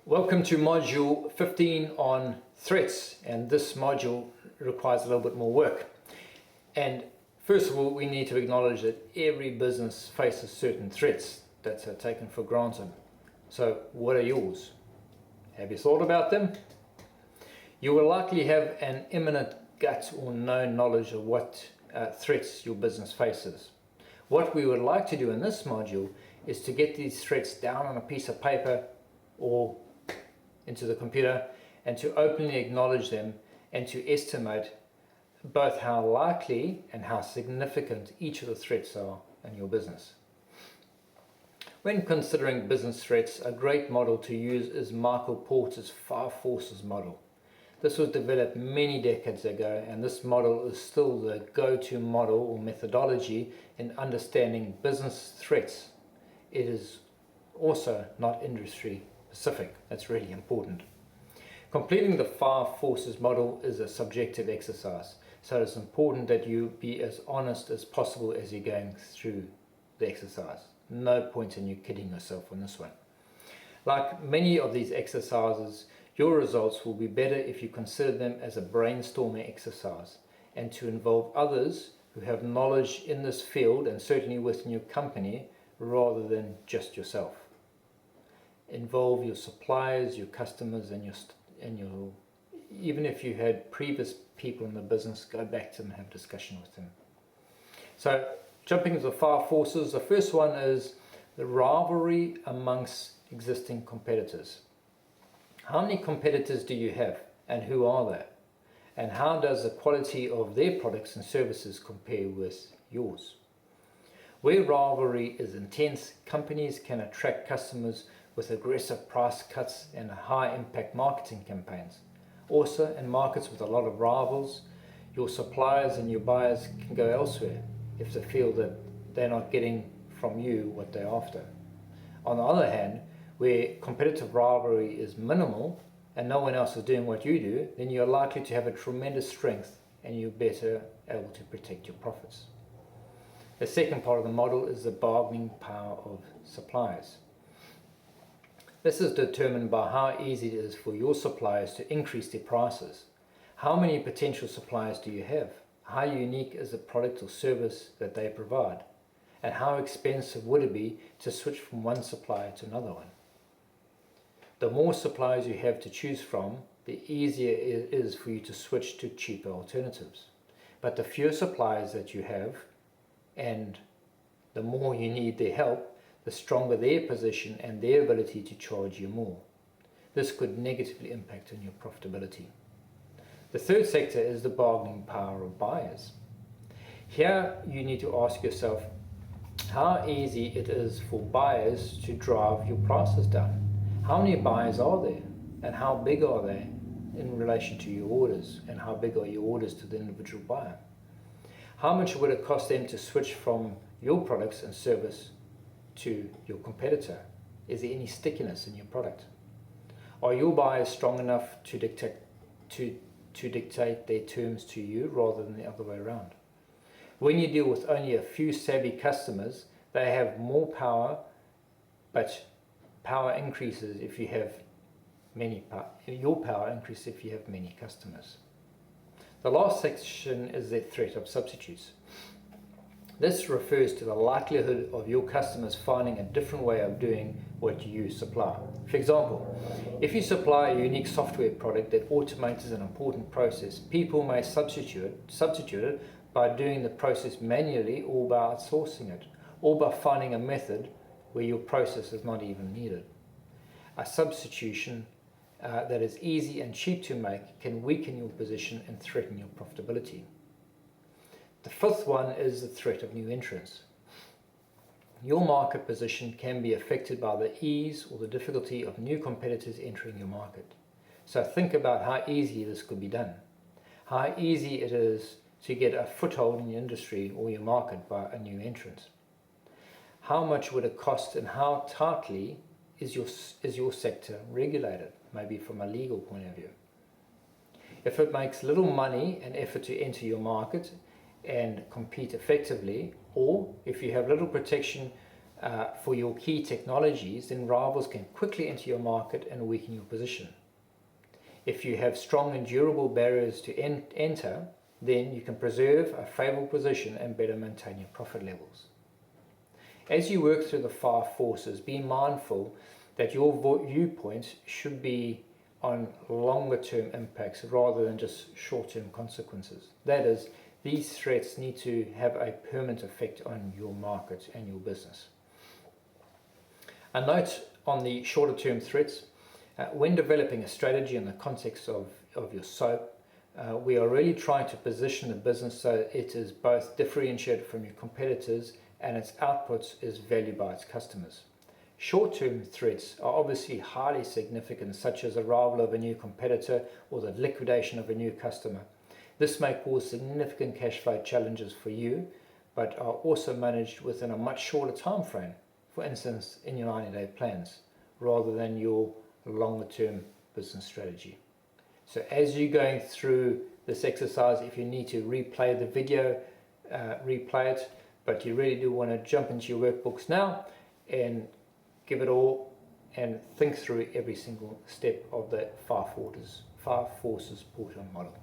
Welcome to module 15 on threats, and this module requires a little bit more work. And first of all, we need to acknowledge that every business faces certain threats that are taken for granted. So what are yours? Have you thought about them? You will likely have an imminent gut or known knowledge of what threats your business faces. What we would like to do in this module is to get these threats down on a piece of paper or into the computer and to openly acknowledge them and to estimate both how likely and how significant each of the threats are in your business. When considering business threats, a great model to use is Michael Porter's 5 Forces model. This was developed many decades ago, and this model is still the go-to model or methodology in understanding business threats. It is also not industry specific. That's really important. Completing the 5 Forces model is a subjective exercise, so it's important that you be as honest as possible as you're going through the exercise. No point in you kidding yourself on this one. Like many of these exercises, your results will be better if you consider them as a brainstorming exercise and to involve others who have knowledge in this field and certainly within your company rather than just yourself. Involve your suppliers, your customers, and your even if you had previous people in the business, go back to them and have a discussion with them. So jumping to the 5 forces, the first one is the rivalry amongst existing competitors. How many competitors do you have and who are they? And how does the quality of their products and services compare with yours? Where rivalry is intense, companies can attract customers with aggressive price cuts and high impact marketing campaigns. Also, in markets with a lot of rivals, your suppliers and your buyers can go elsewhere if they feel that they're not getting from you what they're after. On the other hand, where competitive rivalry is minimal and no one else is doing what you do, then you're likely to have a tremendous strength and you're better able to protect your profits. The second part of the model is the bargaining power of suppliers. This is determined by how easy it is for your suppliers to increase their prices. How many potential suppliers do you have? How unique is the product or service that they provide? And how expensive would it be to switch from one supplier to another one? The more suppliers you have to choose from, the easier it is for you to switch to cheaper alternatives. But the fewer suppliers that you have, and the more you need their help, the stronger their position and their ability to charge you more. This could negatively impact on your profitability. The third sector is the bargaining power of buyers. Here you need to ask yourself how easy it is for buyers to drive your prices down. How many buyers are there and how big are they in relation to your orders, and how big are your orders to the individual buyer? How much would it cost them to switch from your products and service to your competitor? Is there any stickiness in your product? Are your buyers strong enough to dictate their terms to you rather than the other way around? When you deal with only a few savvy customers, they have more power, but power increases if you have your power increases if you have many customers. The last section is the threat of substitutes. This refers to the likelihood of your customers finding a different way of doing what you supply. For example, if you supply a unique software product that automates an important process, people may substitute it by doing the process manually or by outsourcing it, or by finding a method where your process is not even needed. A substitution that is easy and cheap to make can weaken your position and threaten your profitability. The fifth one is the threat of new entrants. Your market position can be affected by the ease or the difficulty of new competitors entering your market. So think about how easy this could be done. How easy it is to get a foothold in your industry or your market by a new entrant. How much would it cost and how tightly is your sector regulated, maybe from a legal point of view? If it makes little money and effort to enter your market and compete effectively, or if you have little protection for your key technologies, then rivals can quickly enter your market and weaken your position. If you have strong and durable barriers to enter, then you can preserve a favourable position and better maintain your profit levels. As you work through the 5 forces, be mindful that your viewpoint should be on longer term impacts rather than just short term consequences. That is, these threats need to have a permanent effect on your market and your business. A note on the shorter term threats. When developing a strategy in the context of your SOAP, we are really trying to position the business so it is both differentiated from your competitors and its outputs is valued by its customers. Short-term threats are obviously highly significant, such as arrival of a new competitor or the liquidation of a new customer. This may cause significant cash flow challenges for you, but are also managed within a much shorter time frame, for instance in your 90-day plans, rather than your longer-term business strategy. So as you're going through this exercise, if you need to replay the video, replay it, but you really do want to jump into your workbooks now and give it all and think through every single step of the 5 forces Porter model.